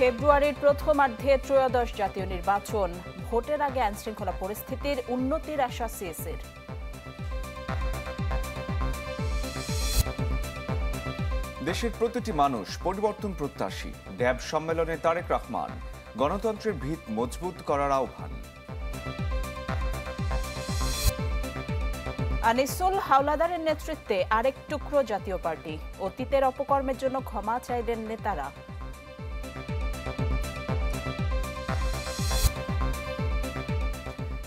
ফেব্রুয়ারির প্রথমার্ধে ত্রয়োদশ জাতীয় নির্বাচন। ভোটের আগে আইনশৃঙ্খলা পরিস্থিতির উন্নতির আশা সিএসির। দেশের প্রতিটি মানুষ পরিবর্তন প্রত্যাশী। ড্যাব সম্মেলনে তারেক রহমান গণতন্ত্রের ভিত মজবুত করার আহ্বান। আনিসুল হাওলাদারের নেতৃত্বে আরেক টুকরো জাতীয় পার্টি। অতীতের অপকর্মের জন্য ক্ষমা চাইলেন নেতারা।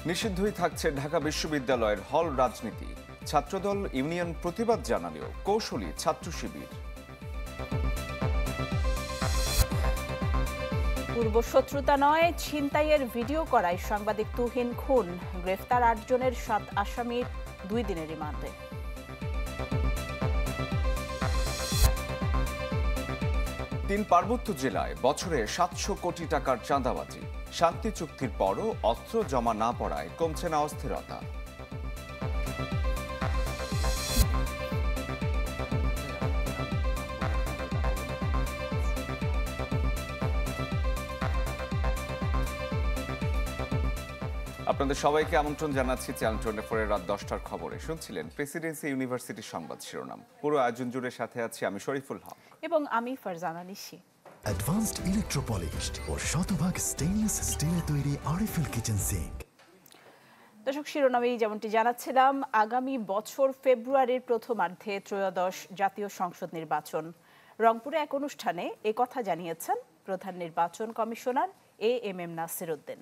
নিষিদ্ধই থাকছে ঢাকা বিশ্ববিদ্যালয়ের হল রাজনীতি। ছাত্রদল ইউনিয়ন প্রতিবাদ জানালেও কৌশলী ছাত্র শিবির। পূর্বশত্রুতা নয়, ছিনতাইয়ের ভিডিও করায় সাংবাদিক তুহিন খুন। গ্রেফতার ৮ জনের ৭ আসামির ২ দিনের রিমান্ডে। তিন পার্বত্য জেলায় বছরে ৭০০ কোটি টাকার চাঁদাবাজি। শান্তি চুক্তির পরও অস্ত্র জমা না পড়ায় কমছে না অস্থিরতা। আপনাদের সবাইকে আমন্ত্রণ জানাচ্ছি চ্যানেল 24 এর রাত 10টার খবরে। শুনছিলেন প্রেসিডেন্সি ইউনিভার্সিটির সংবাদ শিরোনাম। পুরো আয়োজন জুড়ে সাথে আছি আমি শরীফুল হক এবং আমি ফারজানা নিশি। অ্যাডভান্সড ইলেকট্রোপলিশড ও শতভাগ স্টেইনলেস স্টিলে তৈরি আরএফএল কিচেন সিঙ্ক। দর্শক, শিরোনামেই যেমনটি জানাচ্ছিলাম, আগামী বছর ফেব্রুয়ারির প্রথমার্ধে ত্রয়োদশ জাতীয় সংসদ নির্বাচন। রংপুরে এক অনুষ্ঠানে একথা জানিয়েছেন প্রধান নির্বাচন কমিশনার এএমএম নাসির উদ্দিন।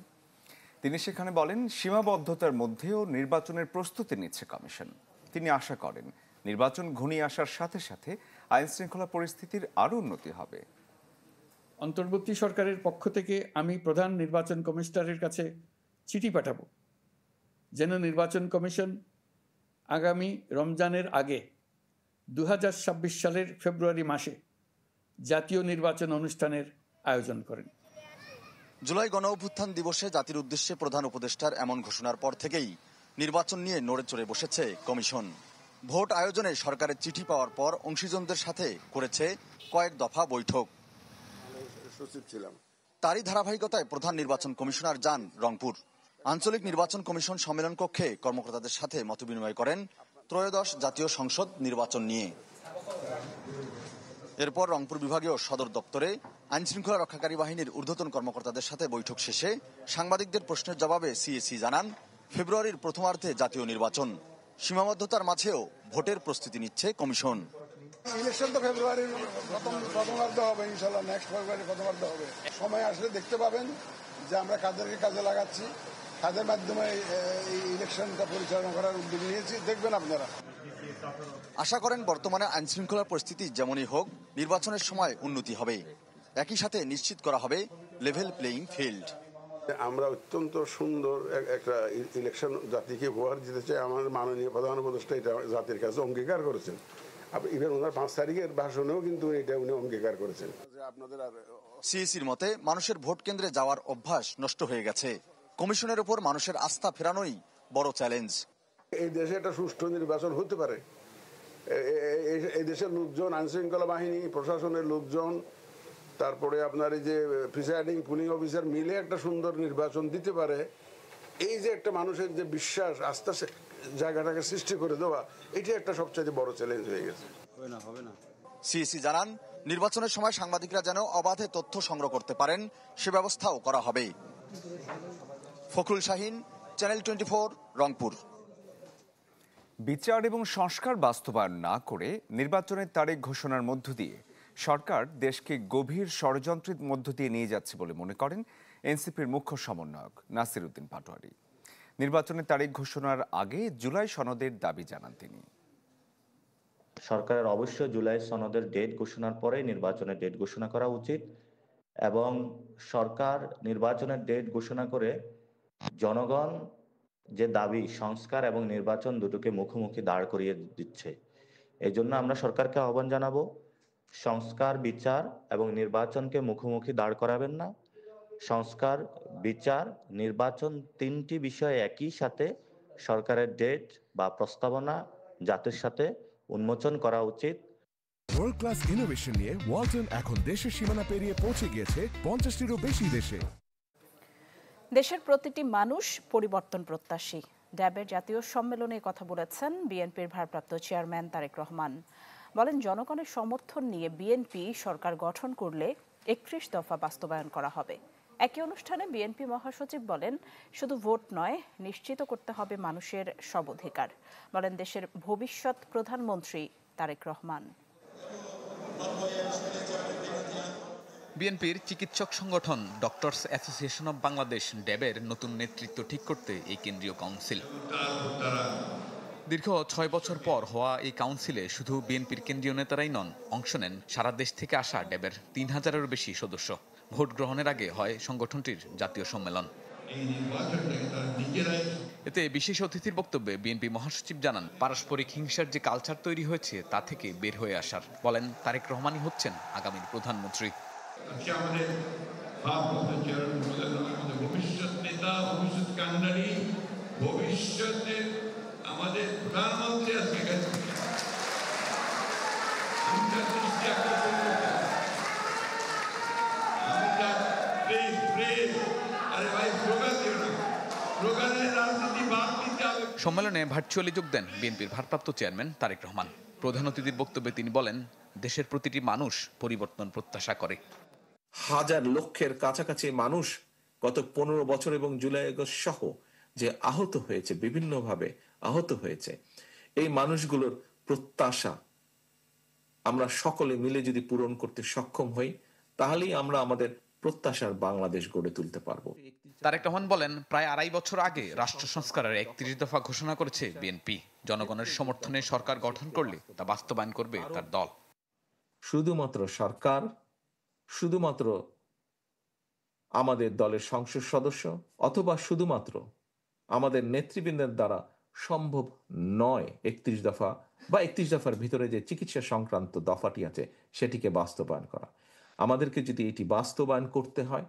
তিনি সেখানে বলেন, সীমাবদ্ধতার মধ্যেও নির্বাচনের প্রস্তুতি নিচ্ছে কমিশন। তিনি আশা করেন নির্বাচন ঘনিয়ে আসার সাথে সাথে আইন শৃঙ্খলা পরিস্থিতির আরও উন্নতি হবে। অন্তর্বর্তী সরকারের পক্ষ থেকে আমি প্রধান নির্বাচন কমিশনারের কাছে চিঠি পাঠাবো যেন নির্বাচন কমিশন আগামী রমজানের আগে 2026 সালের ফেব্রুয়ারি মাসে জাতীয় নির্বাচন অনুষ্ঠানের আয়োজন করেন। জুলাই গণ অভ্যুত্থান দিবসে জাতির উদ্দেশ্যে প্রধান উপদেষ্টার এমন ঘোষণার পর থেকেই নির্বাচন নিয়ে নড়ে চড়ে বসেছে কমিশন। ভোট আয়োজনে সরকারের চিঠি পাওয়ার পর অংশীজনদের সাথে করেছে কয়েক দফা বৈঠক। তারই ধারাবাহিকতায় প্রধান নির্বাচন কমিশনার যান রংপুর। আঞ্চলিক নির্বাচন কমিশন সম্মেলন কক্ষে কর্মকর্তাদের সাথে মতবিনিময় করেন ত্রয়োদশ জাতীয় সংসদ নির্বাচন নিয়ে। এরপর রংপুর বিভাগীয় সদর দপ্তরে আইনশৃঙ্খলা রক্ষাকারী বাহিনীর ঊর্ধ্বতন কর্মকর্তাদের সাথে বৈঠক শেষে সাংবাদিকদের প্রশ্নের জবাবে সিএসি জানান, ফেব্রুয়ারির প্রথমার্ধে জাতীয় নির্বাচন। সীমাবদ্ধতার মাঝেও ভোটের প্রস্তুতি নিচ্ছে কমিশন। ইলেকশন তো ফেব্রুয়ারির প্রথমার্ধে হবে, ইনশাল্লাহ নেক্সট ফেব্রুয়ারি প্রথমার্ধে হবে। সময় আসলে দেখতে পাবেন যে আমরা কাদেরকে কাজে লাগাচ্ছি, কাদের মাধ্যমে এই ইলেকশনটা পরিচালনা করার উদ্যোগ নিয়েছি, দেখবেন আপনারা। আশা করেন বর্তমানে আইনশৃঙ্খলা পরিস্থিতি যেমনই হোক, নির্বাচনের সময় উন্নতি হবে। একই সাথে নিশ্চিত করা হবে লেভেল প্লেইং ফিল্ড। আমরা অত্যন্ত সুন্দর একটা ইলেকশন জাতিকে উপহার দিতে চাই। আমাদের মাননীয় প্রধান উপদেষ্টা এটা জাতির কাছে অঙ্গীকার করেছেন। ইভেন ওনার 5 তারিখের ভাষণেও কিন্তু এটা উনি অঙ্গীকার করেছেন। সিএসির মতে মানুষের ভোট কেন্দ্রে যাওয়ার অভ্যাস নষ্ট হয়ে গেছে। কমিশনের উপর মানুষের আস্থা ফেরানোই বড় চ্যালেঞ্জ। এই দেশে একটা সুষ্ঠু নির্বাচন হতে পারে। এই দেশের লোকজন, আইনশৃঙ্খলা বাহিনী, প্রশাসনের লোকজন, তারপরে আপনার এই যে প্রিসাইডিং পুলিং অফিসার মিলে একটা সুন্দর নির্বাচন দিতে পারে। এই যে একটা মানুষের যে বিশ্বাস, আস্থা জায়গাটাকে সৃষ্টি করে দেওয়া, এটা একটা সবচেয়ে বড় চ্যালেঞ্জ হয়ে গেছে। সিএসি জানান, নির্বাচনের সময় সাংবাদিকরা যেন অবাধে তথ্য সংগ্রহ করতে পারেন সে ব্যবস্থাও করা হবে। ফখরুল শাহিন, চ্যানেল 24, রংপুর। বিচার এবং সংস্কার বাস্তবায়ন না করে নির্বাচনের তারিখ ঘোষণার মধ্য দিয়ে সরকার দেশকে গভীর ষড়যন্ত্রের মধ্য দিয়ে নিয়ে যাচ্ছে বলে মনে করেন এনসিপির মুখ্য সমন্বয়ক নাসির উদ্দিন পাটোয়ারি। নির্বাচনের তারিখ ঘোষণার আগে জুলাই সনদের দাবি জানান তিনি। সরকারের অবশ্যই জুলাই সনদের ডেট ঘোষণার পরে নির্বাচনের ডেট ঘোষণা করা উচিত এবং সরকার নির্বাচনের ডেট ঘোষণা করে জনগণ যে দাবি সংস্কার এবং নির্বাচন দুটোকে মুখোমুখি দাঁড় করিয়ে দিচ্ছে। এই জন্য আমরা সরকারকে আহ্বান জানাবো, সংস্কার, বিচার এবং নির্বাচনকে মুখোমুখি দাঁড় করাবেন না। সংস্কার, বিচার, নির্বাচন তিনটি বিষয় একই সাথে সরকারের ডেট বা প্রস্তাবনা জাতির সাথে উন্মোচন করা উচিত। ওয়ার্ল্ড ক্লাস ইনোভেশন নিয়ে ওয়ালটন এখন দেশের সীমানা পেরিয়ে পৌঁছে গিয়েছে 50টিরও বেশি দেশে। দেশের প্রতিটি মানুষ পরিবর্তন প্রত্যাশী। ড্যাবের জাতীয় সম্মেলনে কথা বলেছেন বিএনপির ভারপ্রাপ্ত চেয়ারম্যান তারেক রহমান। বলেন, জনগণের সমর্থন নিয়ে বিএনপি সরকার গঠন করলে 31 দফা বাস্তবায়ন করা হবে। একই অনুষ্ঠানে বিএনপি মহাসচিব বলেন, শুধু ভোট নয়, নিশ্চিত করতে হবে মানুষের সব অধিকার। বলেন দেশের ভবিষ্যৎ প্রধানমন্ত্রী তারেক রহমান। বিএনপির চিকিৎসক সংগঠন ডক্টরস অ্যাসোসিয়েশন অব বাংলাদেশ ড্যাবের নতুন নেতৃত্ব ঠিক করতে এই কেন্দ্রীয় কাউন্সিল। দীর্ঘ 6 বছর পর হওয়া এই কাউন্সিলে শুধু বিএনপির কেন্দ্রীয় নেতারাই নন, অংশ নেন সারা দেশ থেকে আসা ড্যাবের 3000-এরও বেশি সদস্য। ভোট গ্রহণের আগে হয় সংগঠনটির জাতীয় সম্মেলন। এতে বিশেষ অতিথির বক্তব্যে বিএনপি মহাসচিব জানান, পারস্পরিক হিংসার যে কালচার তৈরি হয়েছে তা থেকে বের হয়ে আসার। বলেন, তারেক রহমানই হচ্ছেন আগামীর প্রধানমন্ত্রী। ভবিষ্যৎ নেতা, ভবিষ্যৎ কান্ডারি, ভবিষ্যতের আমাদের প্রধানমন্ত্রী আজকে সম্মেলনে ভার্চুয়ালি যোগ দেন বিএনপির ভারপ্রাপ্ত চেয়ারম্যান তারেক রহমান। প্রধান অতিথির বক্তব্যে তিনি বলেন, দেশের প্রতিটি মানুষ পরিবর্তন প্রত্যাশা করে। হাজার লক্ষের কাছাকাছি মানুষ গত 15 বছর এবং জুলাই আগস্ট সহ যে আহত হয়েছে, বিভিন্নভাবে আহত হয়েছে, এই মানুষগুলোর প্রত্যাশা আমরা সকলে মিলে যদি পূরণ করতে সক্ষম হই, তাহলেই আমরা আমাদের প্রত্যাশার বাংলাদেশ গড়ে তুলতে পারবো। তারেক রহমান বলেন, প্রায় 2.5 বছর আগে রাষ্ট্র সংস্কারের 31 দফা ঘোষণা করেছে বিএনপি। জনগণের সমর্থনে সরকার গঠন করলে তা বাস্তবায়ন করবে তার দল। শুধুমাত্র সরকার, শুধুমাত্র আমাদের দলের সংসদ সদস্য অথবা শুধুমাত্র আমাদের নেতৃবৃন্দের দ্বারা সম্ভব নয় 31 দফা বা 31 দফার ভিতরে যে চিকিৎসা সংক্রান্ত দফাটি আছে সেটিকে বাস্তবায়ন করা। আমাদেরকে যদি এটি বাস্তবায়ন করতে হয়,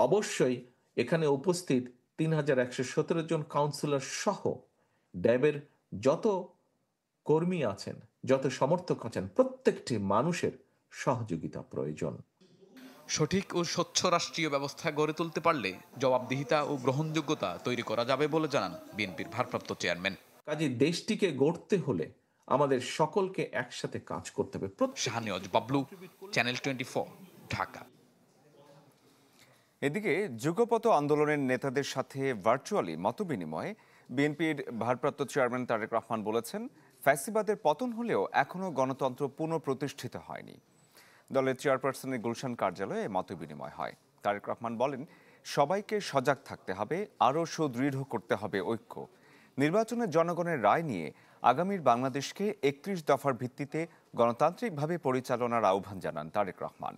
অবশ্যই এখানে উপস্থিত 3117 জন কাউন্সিলর সহ ড্যাবের যত কর্মী আছেন, যত সমর্থক আছেন, প্রত্যেকটি মানুষের সহযোগিতা প্রয়োজন। সঠিক ও স্বচ্ছ রাষ্ট্রীয় ব্যবস্থা গড়ে তুলতে পারলে জবাবদিহিতা ও গ্রহণযোগ্যতা তৈরি করা যাবে বলে জানান বিএনপির ভারপ্রাপ্ত চেয়ারম্যান। কাজে দেশটিকে গড়তে হলে আমাদের সকলকে একসাথে কাজ করতে হবে। শাহনেওয়াজ বাবলু, চ্যানেল 24, ঢাকা। এদিকে যুগপৎ আন্দোলনের নেতাদের সাথে ভার্চুয়ালি মতবিনিময়ে বিএনপির ভারপ্রাপ্ত চেয়ারম্যান তারেক রহমান বলেছেন, ফ্যাসিবাদের পতন হলেও এখনও গণতন্ত্র পুনঃপ্রতিষ্ঠিত হয়নি। দলের চেয়ারপারসনের গুলশান কার্যালয়ে মতবিনিময় হয়। তারেক রহমান বলেন, সবাইকে সজাগ থাকতে হবে, আরও সুদৃঢ় করতে হবে ঐক্য। নির্বাচনের জনগণের রায় নিয়ে আগামীর বাংলাদেশকে 31 দফার ভিত্তিতে গণতান্ত্রিকভাবে পরিচালনার আহ্বান জানান তারেক রহমান।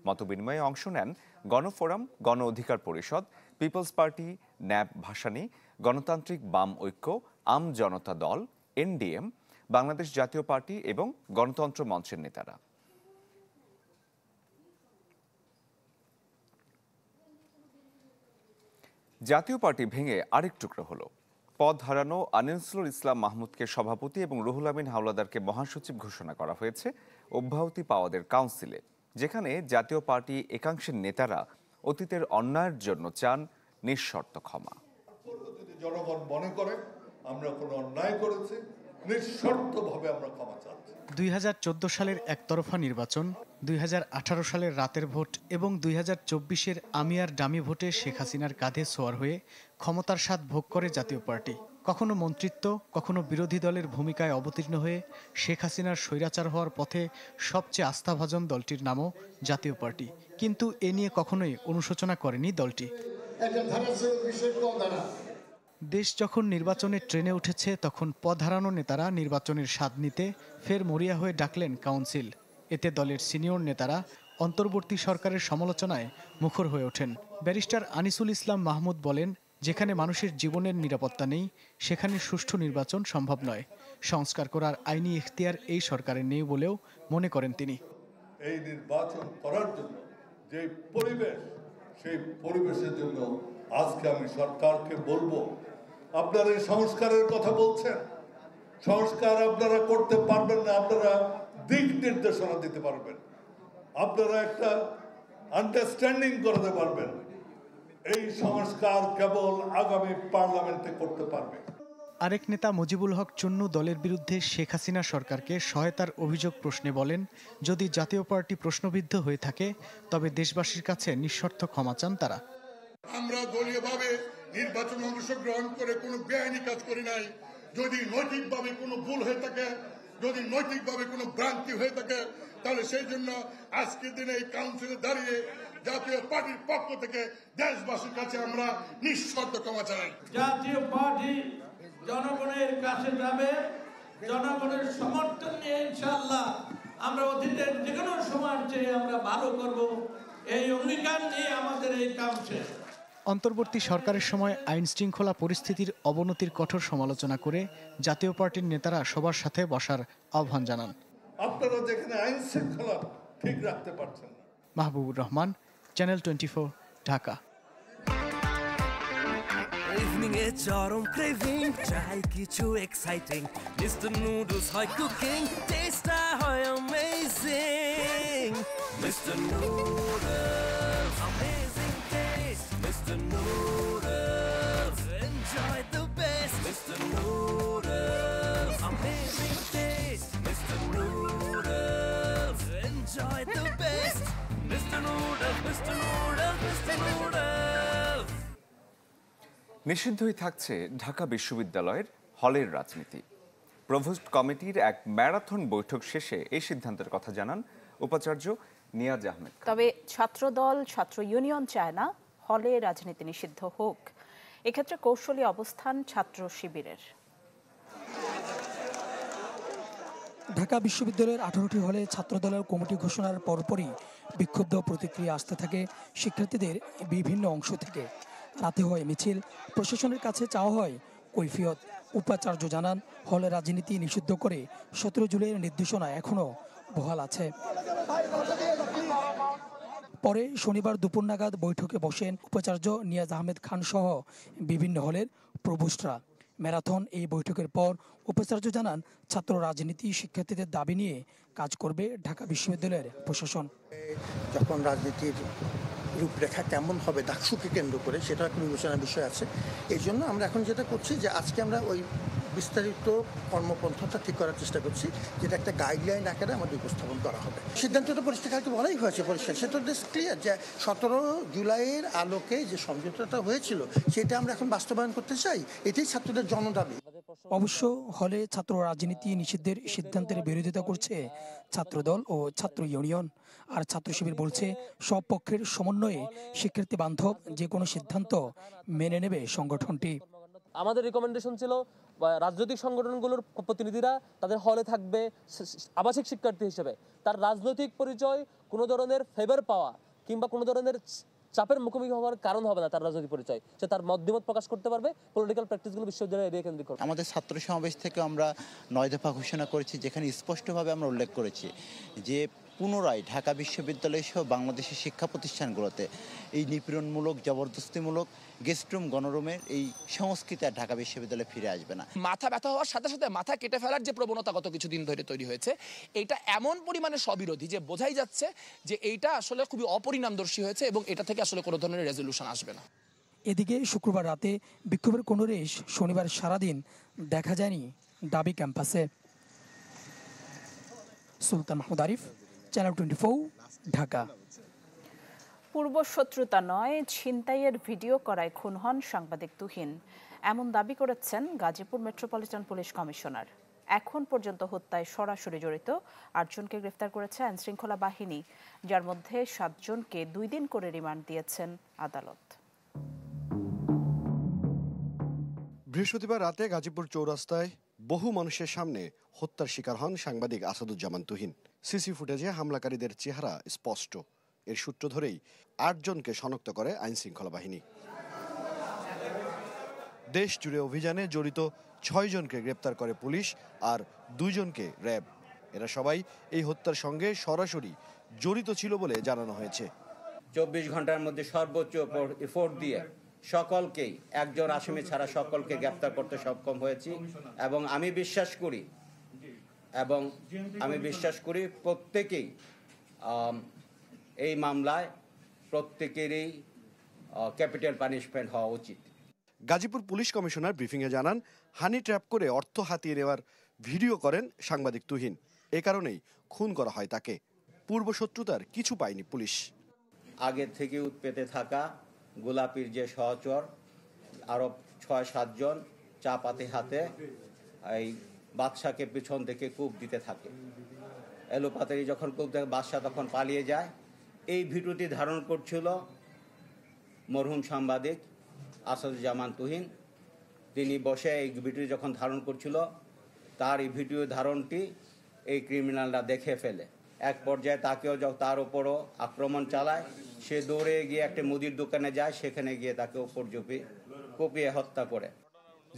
মতবিনিময়ে অংশ নেন গণফোরাম, গণ অধিকার পরিষদ, পিপলস পার্টি, ন্যাপ ভাসানী, গণতান্ত্রিক বাম ঐক্য, আম জনতা দল, এনডিএম, বাংলাদেশ জাতীয় পার্টি এবং গণতন্ত্র মঞ্চের নেতারা। জাতীয় পার্টি ভেঙে আরেক টুকরো হলো। পদ হারানো আনিসুল ইসলাম মাহমুদকে সভাপতি এবং রুহুল আমিন হাওলাদারকে মহাসচিব ঘোষণা করা হয়েছে অব্যাহতি পাওয়াদের কাউন্সিলে, যেখানে জাতীয় পার্টি একাংশের নেতারা অতীতের অন্যায়ের জন্য চান নিঃশর্ত ক্ষমা। জনগণ মনে করে আমরা কোনো অন্যায় করেছি, নিঃশর্তভাবে আমরা ক্ষমা চাচ্ছি। 2014 সালের একতরফা নির্বাচন, 2018 সালের রাতের ভোট এবং 2024-এর আমিয়ার ডামি ভোটে শেখ হাসিনার কাঁধে ছোঁয়ার হয়ে ক্ষমতার স্বাদ ভোগ করে জাতীয় পার্টি। কখনো মন্ত্রিত্ব, কখনো বিরোধী দলের ভূমিকায় অবতীর্ণ হয়ে শেখ হাসিনার স্বৈরাচার হওয়ার পথে সবচেয়ে আস্থাভাজন দলটির নামও জাতীয় পার্টি। কিন্তু এ নিয়ে কখনোই অনুশোচনা করেনি দলটি। দেশ যখন নির্বাচনের ট্রেনে উঠেছে, তখন পদ হারানো নেতারা নির্বাচনের স্বাদ নিতে ফের মরিয়া হয়ে ডাকলেন কাউন্সিল। এতে দলের সিনিয়র নেতারা অন্তর্বর্তী সরকারের সমালোচনায় মুখর হয়ে ওঠেন। ব্যারিস্টার আনিসুল ইসলাম মাহমুদ বলেন, যেখানে মানুষের জীবনের নিরাপত্তা নেই, সেখানে সুষ্ঠু নির্বাচন সম্ভব নয়। সংস্কার করার আইনি এখতিয়ার এই সরকারের নেই বলেও মনে করেন তিনি। এই নির্বাচন করার জন্য যে পরিবেশ, সেই পরিবেশের জন্য আজকে আমি সরকারকে বলবো, আপনারা এই সংস্কারের কথা বলছেন, সংস্কার আপনারা করতে পারবেন না, আপনারা দিক নির্দেশনা দিতে পারবেন, আপনারা একটা আন্ডারস্ট্যান্ডিং করতে পারবেন। এই সংস্কার কেবল আগামী পার্লামেন্টে করতে পারবে। আরেক নেতা মুজিবুল হক চুন্নু দলের বিরুদ্ধে শেখ হাসিনা সরকারকে সহায়তার অভিযোগ প্রশ্নে বলেন, যদি জাতীয় পার্টি প্রশ্নবিদ্ধ হয়ে থাকে তবে দেশবাসীর কাছে নিঃশর্ত ক্ষমা চান তারা। আমরা দলীয়ভাবে নির্বাচনে অংশগ্রহণ করে কোনো বেআইনি কাজ করি নাই। যদি নৈতিকভাবে কোনো ভুল হয়ে থাকে, যদি নৈতিকভাবে কোনো ভ্রান্তি হয়ে থাকে, তাহলে সেই জন্য আজকের দিনে এই কাউন্সিলে দাঁড়িয়ে জাতীয় পার্টির পক্ষ থেকে দেশবাসীর কাছে আমরা নিঃশর্ত ক্ষমা চাই। জাতীয় পার্টি জনগণের কাছে যাবে, জনগণের সমর্থন নিয়ে ইনশাআল্লাহ আমরা অতীতের যে কোনো সময়ের চেয়ে আমরা ভালো করব, এই অঙ্গীকার নিয়ে আমাদের এই কাম শেষ। অন্তর্বর্তী সরকারের সময় আইন শৃঙ্খলা পরিস্থিতির অবনতির কঠোর সমালোচনা করে জাতীয় পার্টির নেতারা সবার সাথে বসার আহ্বান জানান। আপনারা যেখানে আইন শৃঙ্খলা ঠিক রাখতে পারছেন না। মাহবুবুর রহমান, চ্যানেল 24, ঢাকা। ইভিনিংয়ে চরম ক্রেভিং, চাই কিছু এক্সাইটিং, মিস্টার নুডলস হয় কুকিং, টেস্টটা হয় amazing. Mister noodles, amazing taste, mister noodles, enjoy the best, mister noodles, amazing taste, mister noodles, enjoy the best, mister noodles, mister noodles, mister noodles. নিষিদ্ধই থাকছে ঢাকা বিশ্ববিদ্যালয়ের হলের রাজনীতি। প্রভোস্ট কমিটির এক ম্যারাথন বৈঠক শেষে এই সিদ্ধান্তের কথা জানান উপাচার্য নিয়াজ আহমেদ। তবে ছাত্রদল, ছাত্র ইউনিয়ন চায় না হলে রাজনীতি নিষিদ্ধ হোক। এক্ষেত্রে কৌশলী অবস্থান ছাত্র শিবিরের। ঢাকা বিশ্ববিদ্যালয়ের 18টি হলে ছাত্রদলের কমিটি ঘোষণার পরপরই বিক্ষুব্ধ প্রতিক্রিয়া আসতে থাকে শিক্ষার্থীদের বিভিন্ন অংশ থেকে। রাতে হয় মিছিল, প্রশাসনের কাছে চাওয়া হয় কৈফিয়ত। উপাচার্য জানান, হলে রাজনীতি নিষিদ্ধ করে 17 জুলাইয়ের নির্দেশনা এখনও বহাল আছে। পরে শনিবার দুপুর নাগাদ বৈঠকে বসেন উপাচার্য নিয়াজ আহমেদ খান সহ বিভিন্ন হলের প্রভোস্টরা। ম্যারাথন এই বৈঠকের পর উপাচার্য জানান, ছাত্র রাজনীতি শিক্ষার্থীদের দাবি নিয়ে কাজ করবে ঢাকা বিশ্ববিদ্যালয়ের প্রশাসন। যখন রাজনীতির রূপরেখা কেমন হবে ডাকসুকে কেন্দ্র করে, সেটা একটা বিবেচনার বিষয় আছে। এই জন্য আমরা এখন যেটা করছি যে আজকে আমরা ওই বিস্তারিত কর্মপন্থাটা ঠিক করার চেষ্টা করছি, যেটা একটা গাইডলাইন আকারে আমাদের উপস্থাপন করা হবে। সিদ্ধান্তটা পরিষ্কারকে বলাই হয়েছে পরিষ্কার, সেটা ক্লিয়ার যে 17 জুলাইয়ের আলোকে যে সমঝোতাটা হয়েছিল সেটা আমরা এখন বাস্তবায়ন করতে চাই। এটাই ছাত্রদের জনদাবি। অবশ্য হলে ছাত্র রাজনীতি নিষিদ্ধের সিদ্ধান্তের বিরোধিতা করছে ছাত্রদল ও ছাত্র ইউনিয়ন। আর ছাত্র শিবির বলছে, সব পক্ষের সমন্বয়ে শিক্ষার্থী বান্ধব যে কোনো সিদ্ধান্ত মেনে নেবে সংগঠনটি। আমাদের রিকমেন্ডেশন ছিল রাজনৈতিক সংগঠনগুলোর প্রতিনিধিরা তাদের হলে থাকবে আবাসিক শিক্ষার্থী হিসেবে। তার রাজনৈতিক পরিচয় কোনো ধরনের ফেভার পাওয়া কিংবা কোনো ধরনের চাপের মুখোমুখি হওয়ার কারণ হবে না। তার রাজনৈতিক পরিচয়, সে তার মতামত প্রকাশ করতে পারবে। পলিটিক্যাল প্র্যাকটিসগুলো বিশ্ববিদ্যালয়ে এরিয়া কেন্দ্রিক করবে। আমাদের ছাত্র সমাবেশ থেকে আমরা 9 দফা ঘোষণা করেছি, যেখানে স্পষ্টভাবে আমরা উল্লেখ করেছি যে পুনরায় ঢাকা বিশ্ববিদ্যালয় সহ বাংলাদেশের শিক্ষা প্রতিষ্ঠানগুলোতে এই নিপীড়নমূলক, জবরদস্তিমূলক গেস্টরুম, গণরুমের এই সংস্কৃতি আর ঢাকা বিশ্ববিদ্যালয়ে ফিরে আসবে না। মাথা ব্যথা হওয়ার সাথে সাথে মাথা কেটে ফেলার যে প্রবণতা গত কিছুদিন ধরে তৈরি হয়েছে, এটা এমন পরিমাণে স্ববিরোধী যে বোঝাই যাচ্ছে যে এইটা আসলে খুবই অপরিণামদর্শী হয়েছে এবং এটা থেকে আসলে কোনো ধরনের রেজলিউশন আসবে না। এদিকে শুক্রবার রাতে বিক্ষোভের কোনো রেশ শনিবার সারাদিন দেখা যায়নি ডাবি ক্যাম্পাসে। সুলতান মাহমুদ আরিফ, চ্যানেল 24, ঢাকা। পূর্বশত্রুতা নয়, ছিনতাইয়ের ভিডিও করায় খুন হন সাংবাদিক তুহিন, এমন দাবি করেছেন গাজীপুর মেট্রোপলিটন পুলিশ কমিশনার। এখন পর্যন্ত হত্যায় সরাসরি জড়িত 8 জনকে গ্রেফতার করেছে আইনশৃঙ্খলা বাহিনী, যার মধ্যে 7 জনকে 2 দিন করে রিমান্ড দিয়েছেন আদালত। বৃহস্পতিবার রাতে গাজীপুর চৌরাস্তায় বহু মানুষের সামনে হত্যার শিকার হন সাংবাদিক আসাদুজ্জামান তুহিন। সিসি ফুটেজে হামলাকারীদের চেহারা স্পষ্ট। এর সূত্র ধরেই 8 জনকে শনাক্ত করে আইনশৃঙ্খলা বাহিনী। দেশ জুড়ে অভিযানে জড়িত 6 জনকে গ্রেপ্তার করে পুলিশ আর 2 জনকে র্যাব। এরা সবাই এই হত্যার সঙ্গে সরাসরি জড়িত ছিল বলে জানানো হয়েছে। 24 ঘন্টার মধ্যে সর্বোচ্চ এফোর্ট দিয়ে সকলকেই, একজন আসামি ছাড়া সকলকে গ্রেপ্তার করতে সক্ষম হয়েছি এবং আমি বিশ্বাস করি প্রত্যেকেই এই মামলায় প্রত্যেকেরই ক্যাপিটাল পানিশমেন্ট হওয়া উচিত। গাজীপুর পুলিশ কমিশনার ব্রিফিংয়ে জানান, হানি ট্র্যাপ করে অর্থ হাতিয়ে নেওয়ার ভিডিও করেন সাংবাদিক তুহিন। এ কারণেই খুন করা হয় তাকে। পূর্বশত্রুতার কিছু পায়নি পুলিশ। আগে থেকে উৎপেতে থাকা গোলাপির যে সহচর আরো 6-7 জন চাপাতি হাতে এই বাদশাকে পিছন থেকে কূপ দিতে থাকে। এলোপাতারি যখন কূপ থেকে বাদশা তখন পালিয়ে যায়। এই ভিডিওটি ধারণ করছিল মরহুম সাংবাদিক আসাদুজ্জামান তুহিন। তিনি বসে এই ভিডিও যখন ধারণ করছিল, তার এই ভিডিও ধারণটি এই ক্রিমিনালরা দেখে ফেলে। এক পর্যায়ে তাকেও তার উপরও আক্রমণ চালায়। সে দৌড়ে গিয়ে একটা মুদির দোকানে যায়, সেখানে গিয়ে তাকে উপর কুপিয়ে হত্যা করে।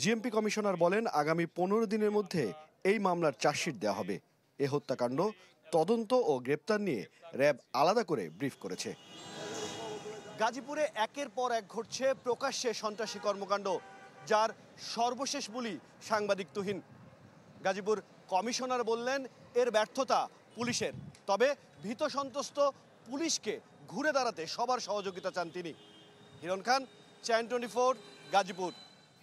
জিএমপি কমিশনার বলেন, আগামী 15 দিনের মধ্যে এই মামলার চার্জশিট দেওয়া হবে। এ হত্যাকাণ্ড তদন্ত ও গ্রেপ্তার নিয়ে র্যাব আলাদা করে ব্রিফ করেছে। গাজীপুরে একের পর এক ঘটছে প্রকাশ্যে সন্ত্রাসী কর্মকাণ্ড, যার সর্বশেষ বলি সাংবাদিক তুহিন। গাজীপুর কমিশনার বললেন, এর ব্যর্থতা পুলিশের, তবে ভীত সন্ত্রস্ত পুলিশকে ঘুরে দাঁড়াতে সবার সহযোগিতা চান তিনি। হিরণ খান, চ্যানেল 24, গাজীপুর।